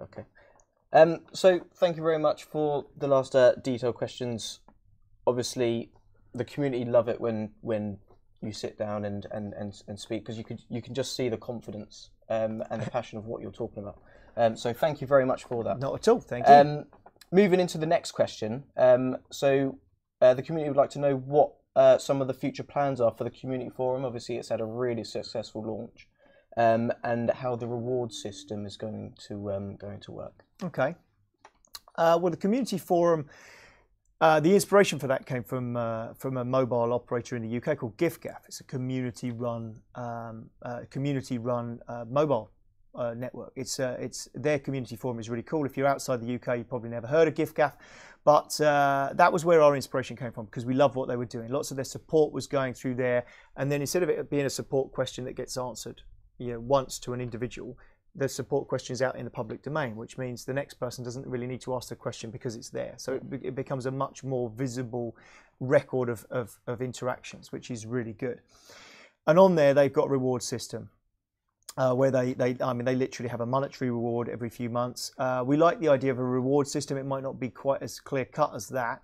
Okay. So thank you very much for the last detailed questions. Obviously, the community love it when you sit down and speak, because you can just see the confidence and the passion of what you're talking about. So thank you very much for that. Not at all. Thank you. Moving into the next question. So the community would like to know what some of the future plans are for the community forum. Obviously, it's had a really successful launch, and how the reward system is going to work. Okay. Well, the community forum, the inspiration for that came from a mobile operator in the UK called giffgaff. It's a community-run mobile network. It's their community forum is really cool. If you're outside the UK, you probably never heard of giffgaff, but that was where our inspiration came from, because we loved what they were doing. Lots of their support was going through there, and then instead of it being a support question that gets answered, once to an individual, the support question is out in the public domain, which means the next person doesn't really need to ask the question because it's there. So it becomes a much more visible record of interactions, which is really good. And on there, they've got a reward system where they literally have a monetary reward every few months. We like the idea of a reward system. It might not be quite as clear cut as that.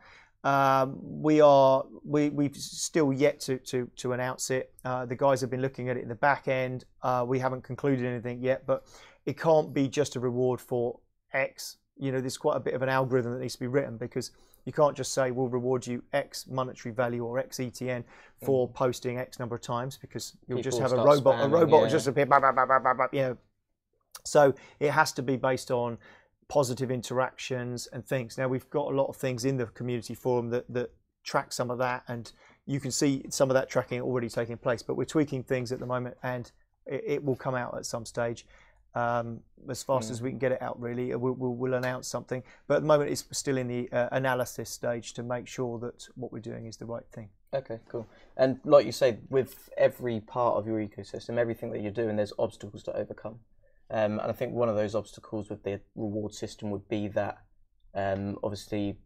We've still yet to announce it. The guys have been looking at it in the back end. We haven't concluded anything yet, but it can't be just a reward for X. There's quite a bit of an algorithm that needs to be written, because you can't just say we'll reward you X monetary value or X ETN for posting X number of times, because you'll just have a robot. A robot will just appear. So it has to be based on positive interactions and things. Now, we've got a lot of things in the community forum that track some of that, and you can see some of that tracking already taking place, but we're tweaking things at the moment, and it will come out at some stage as fast as we can get it out. Really, we'll announce something, but at the moment it's still in the analysis stage to make sure that what we're doing is the right thing. Okay, cool. And like you say, with every part of your ecosystem, everything that you're doing, there's obstacles to overcome. And I think one of those obstacles with the reward system would be that obviously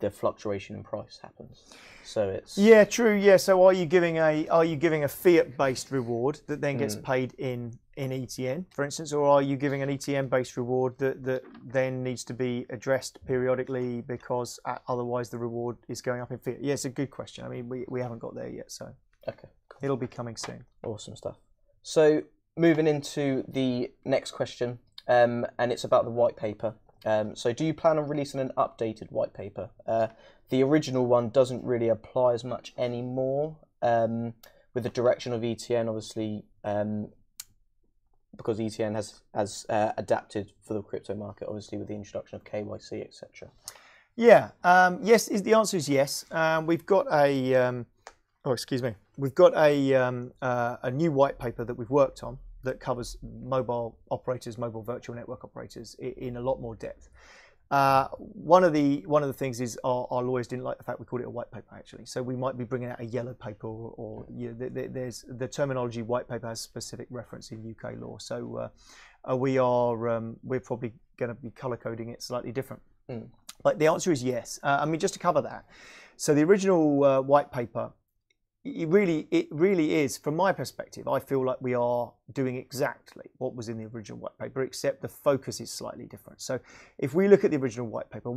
the fluctuation in price happens. So it's true. So are you giving a fiat-based reward that then gets paid in ETN, for instance, or are you giving an ETN-based reward that then needs to be addressed periodically, because otherwise the reward is going up in fiat? Yeah, it's a good question. I mean, we haven't got there yet, so okay, cool. It'll be coming soon. Awesome stuff. So moving into the next question, and it's about the white paper. So do you plan on releasing an updated white paper? The original one doesn't really apply as much anymore with the direction of ETN, obviously, because ETN has adapted for the crypto market, obviously, with the introduction of KYC, etc. Yeah. Yes. The answer is yes. We've got a We've got a new white paper that we've worked on that covers mobile operators, mobile virtual network operators in a lot more depth. One of the things is our lawyers didn't like the fact we called it a white paper, actually. So we might be bringing out a yellow paper, or there's the terminology white paper has specific reference in UK law. So we're probably going to be color coding it slightly different. But the answer is yes. I mean, just to cover that. So the original white paper, it really is, from my perspective, I feel like we are doing exactly what was in the original white paper, except the focus is slightly different. So if we look at the original white paper,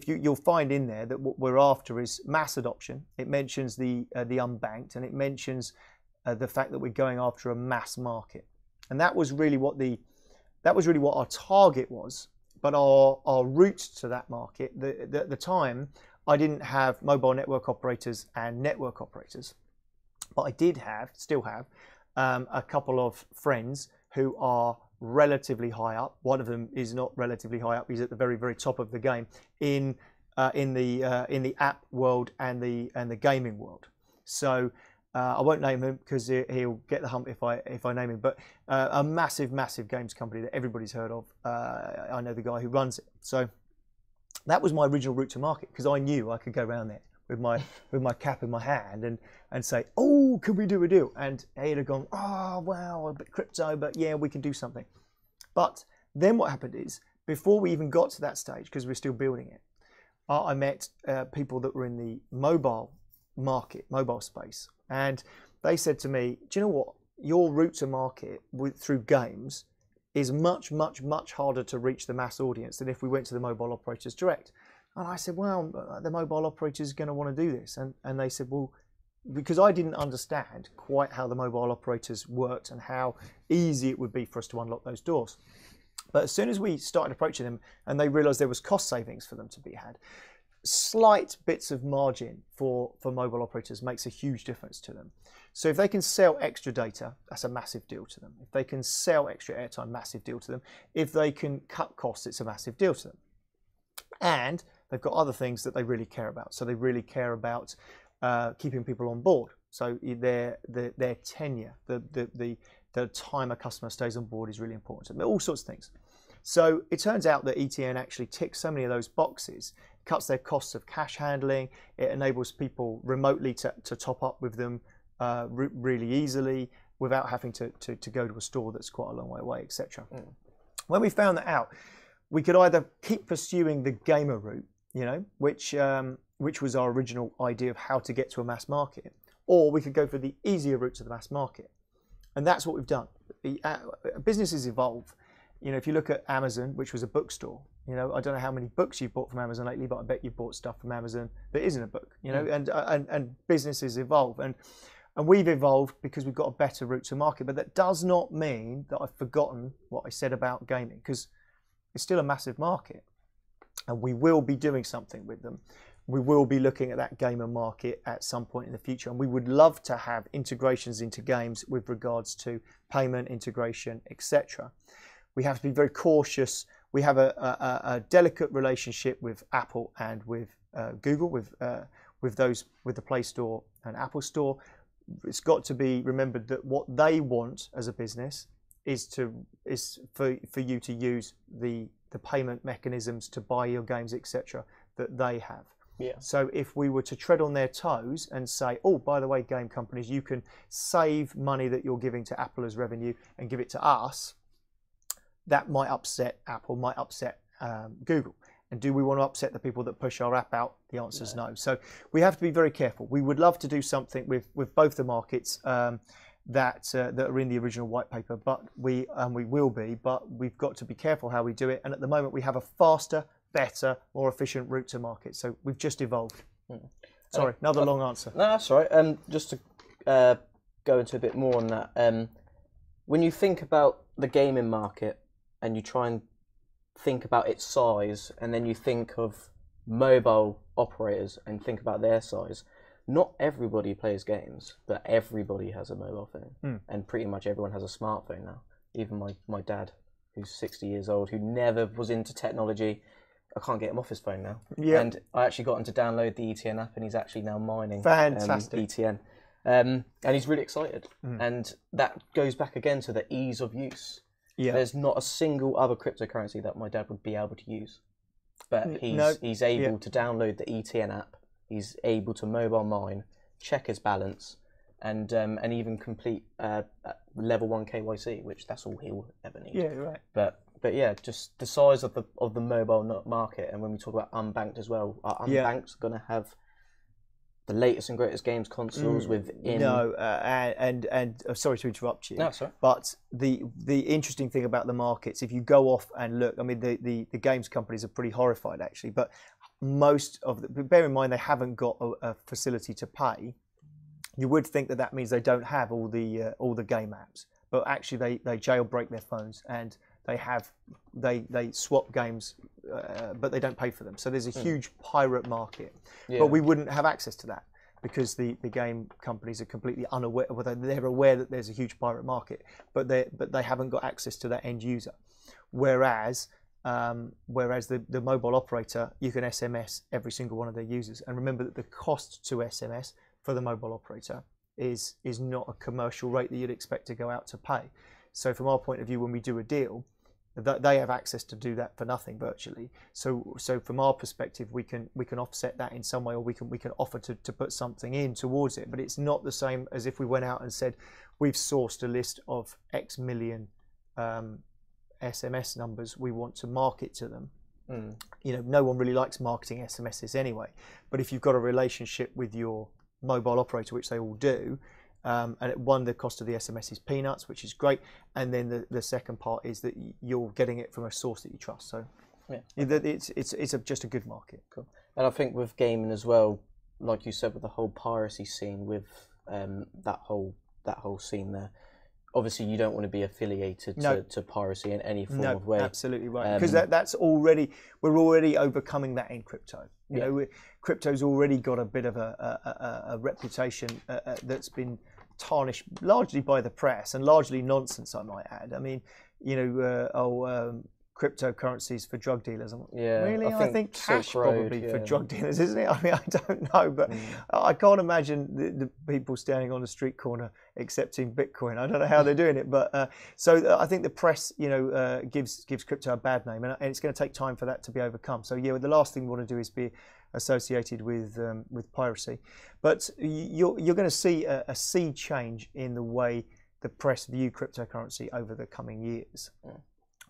you'll find in there that what we're after is mass adoption. It mentions the unbanked, and it mentions the fact that we're going after a mass market. And that was really what our target was. But our route to that market, at the time, I didn't have mobile network operators and network operators. But I still have a couple of friends who are relatively high up. One of them is not relatively high up; he's at the very, very top of the game in the app world and the gaming world. So I won't name him because he'll get the hump if I name him. But a massive games company that everybody's heard of. I know the guy who runs it. So that was my original route to market, because I knew I could go around there with my cap in my hand and say, oh, could we do a deal? And he'd have gone, oh, wow, a bit crypto, but yeah, we can do something. But then what happened is, before we even got to that stage, because we're still building it, I met people that were in the mobile market, mobile space, and they said to me, do you know what? Your route to market through games is much, much, much harder to reach the mass audience than if we went to the mobile operators direct. And I said, well, the mobile operators are going to want to do this. And they said, well, because I didn't understand quite how the mobile operators worked and how easy it would be for us to unlock those doors. But as soon as we started approaching them and they realized there was cost savings for them to be had, slight bits of margin for mobile operators makes a huge difference to them. So if they can sell extra data, that's a massive deal to them. If they can sell extra airtime, massive deal to them. If they can cut costs, it's a massive deal to them. And they've got other things that they really care about. So they really care about keeping people on board. So their tenure, the time a customer stays on board is really important to them. All sorts of things. So it turns out that ETN actually ticks so many of those boxes, cuts their costs of cash handling, it enables people remotely to top up with them really easily without having to go to a store that's quite a long way away, etc. When we found that out, we could either keep pursuing the gamer route, which was our original idea of how to get to a mass market, or we could go for the easier route to the mass market. And that's what we've done. Businesses evolve. If you look at Amazon, which was a bookstore, I don't know how many books you've bought from Amazon lately, but I bet you've bought stuff from Amazon that isn't a book, and businesses evolve. And we've evolved because we've got a better route to market. But that does not mean that I've forgotten what I said about gaming, because it's still a massive market. And we will be doing something with them. We will be looking at that gamer market at some point in the future. And we would love to have integrations into games with regards to payment, integration, etc. We have to be very cautious. We have a delicate relationship with Apple and with Google, with the Play Store and Apple Store. It's got to be remembered that what they want as a business is for you to use the payment mechanisms to buy your games, etc., that they have. Yeah. So if we were to tread on their toes and say, oh, by the way, game companies, you can save money that you're giving to Apple as revenue and give it to us, that might upset Apple, might upset Google. And do we want to upset the people that push our app out? The answer is no. So we have to be very careful. We would love to do something with both the markets that are in the original white paper, but we will be. But we've got to be careful how we do it. And at the moment, we have a faster, better, more efficient route to market. So we've just evolved. Sorry, another long answer. No, that's all right. Just to go into a bit more on that, when you think about the gaming market and you try and think about its size, and then you think of mobile operators and think about their size, not everybody plays games, but everybody has a mobile phone, and pretty much everyone has a smartphone now. Even my dad, who's 60 years old, who never was into technology, I can't get him off his phone now. Yeah. And I actually got him to download the ETN app, and he's actually now mining ETN. And he's really excited. And that goes back again to the ease of use. Yeah. There's not a single other cryptocurrency that my dad would be able to use. But he's able to download the ETN app. He's able to mobile mine, check his balance, and even complete level 1 KYC, which that's all he'll ever need. Yeah, right. But yeah, just the size of the mobile market, and when we talk about unbanked as well, are unbanked going to have the latest and greatest games consoles within? No, and sorry to interrupt you. No, sorry. But the interesting thing about the markets, if you go off and look, I mean, the games companies are pretty horrified actually, but most of bear in mind they haven't got a facility to pay. You would think that means they don't have all the game apps, but actually they jailbreak their phones and they swap games, but they don't pay for them. So there's a huge pirate market, but we wouldn't have access to that because the game companies are completely unaware. Well, they're aware that there's a huge pirate market, but they haven't got access to that end user. Whereas the mobile operator, you can SMS every single one of their users, and remember that the cost to SMS for the mobile operator is not a commercial rate that you'd expect to go out to pay. So from our point of view, when we do a deal, they have access to do that for nothing virtually. So from our perspective, we can offset that in some way, or we can offer to put something in towards it. But it's not the same as if we went out and said we've sourced a list of X million SMS numbers we want to market to them. No one really likes marketing SMSs anyway. But if you've got a relationship with your mobile operator, which they all do, And one, the cost of the SMS is peanuts, which is great, and then the second part is that you're getting it from a source that you trust. So it's just a good market. Cool. And I think with gaming as well, like you said, with the whole piracy scene, with that whole scene there, obviously you don't want to be affiliated to piracy in any form of way. Absolutely right, because we're already overcoming that in crypto. You know, crypto's already got a bit of a reputation that's been tarnished largely by the press and largely nonsense, I might add. I mean, you know, cryptocurrencies for drug dealers. Really? I think cash probably for drug dealers, isn't it? I mean, I don't know, but I can't imagine the people standing on the street corner accepting Bitcoin. I don't know how they're doing it, but so I think the press, you know, gives crypto a bad name, and it's going to take time for that to be overcome. So the last thing we want to do is be associated with piracy, but you're going to see a sea change in the way the press view cryptocurrency over the coming years.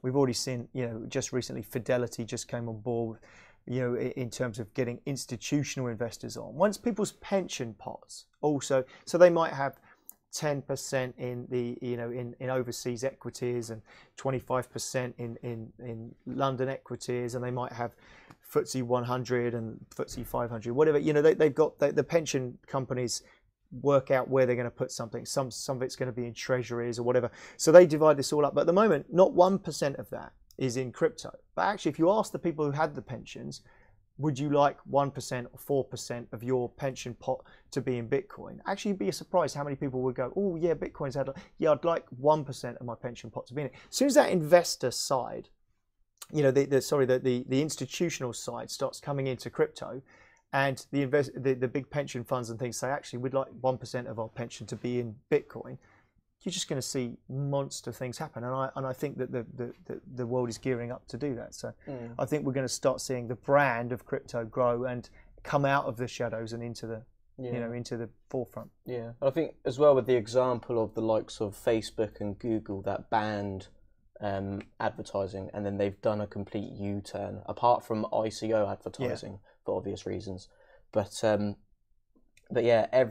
We've already seen, you know, just recently Fidelity just came on board, you know, in terms of getting institutional investors on. Once people's pension pots also, so they might have 10% in the, you know, in overseas equities and 25% in London equities, and they might have FTSE 100 and FTSE 500, whatever. You know, they've got the pension companies work out where they're going to put something. Some of it's going to be in treasuries or whatever. So they divide this all up. But at the moment, not 1% of that is in crypto. But actually, if you ask the people who had the pensions, would you like 1% or 4% of your pension pot to be in Bitcoin? Actually, you'd be surprised how many people would go, oh yeah, Bitcoin's had, yeah, I'd like 1% of my pension pot to be in it. As soon as that investor side, you know, the institutional side starts coming into crypto, and the big pension funds and things say, actually, we'd like 1% of our pension to be in Bitcoin, you're just going to see monster things happen. And I think that the world is gearing up to do that. So I think we're going to start seeing the brand of crypto grow and come out of the shadows and into the you know, into the forefront. Yeah, I think as well with the example of the likes of Facebook and Google that banned advertising, and then they've done a complete U-turn apart from ICO advertising for obvious reasons, but yeah,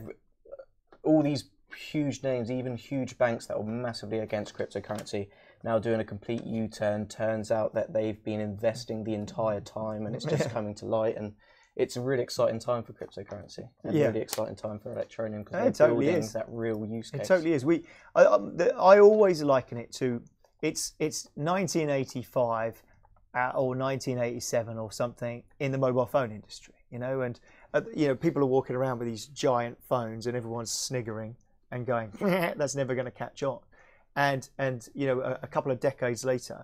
all these huge names, even huge banks that were massively against cryptocurrency, now doing a complete U-turn. Turns out that they've been investing the entire time, and it's just coming to light, and it's a really exciting time for cryptocurrency, and really exciting time for Electroneum, because they're building that real use case. It totally is. I always liken it to it's 1985 or 1987 or something in the mobile phone industry, you know, and you know, people are walking around with these giant phones and everyone's sniggering and going, that's never going to catch on. And you know, a couple of decades later,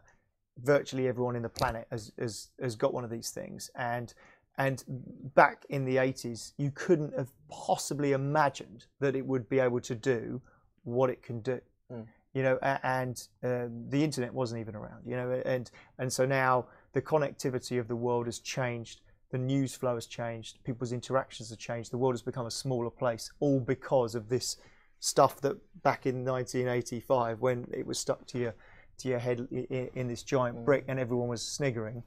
virtually everyone in the planet has got one of these things. And back in the 80s, you couldn't have possibly imagined that it would be able to do what it can do. You know, and the internet wasn't even around, you know, and so now the connectivity of the world has changed, the news flow has changed, people's interactions have changed, the world has become a smaller place, all because of this stuff that back in 1985, when it was stuck to your head in this giant brick and everyone was sniggering,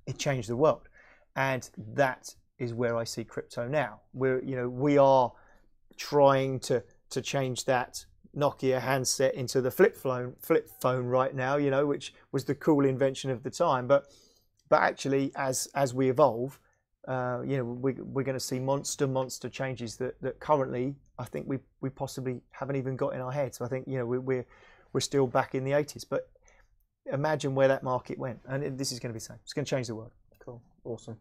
it changed the world. And that is where I see crypto now. We are trying to change that Nokia handset into the flip phone right now, you know, which was the cool invention of the time. But actually, as we evolve, you know, we're going to see monster changes that currently I think we possibly haven't even got in our heads. So I think, you know, we're still back in the 80s. But imagine where that market went, and this is going to be the same. It's going to change the world. Cool, awesome.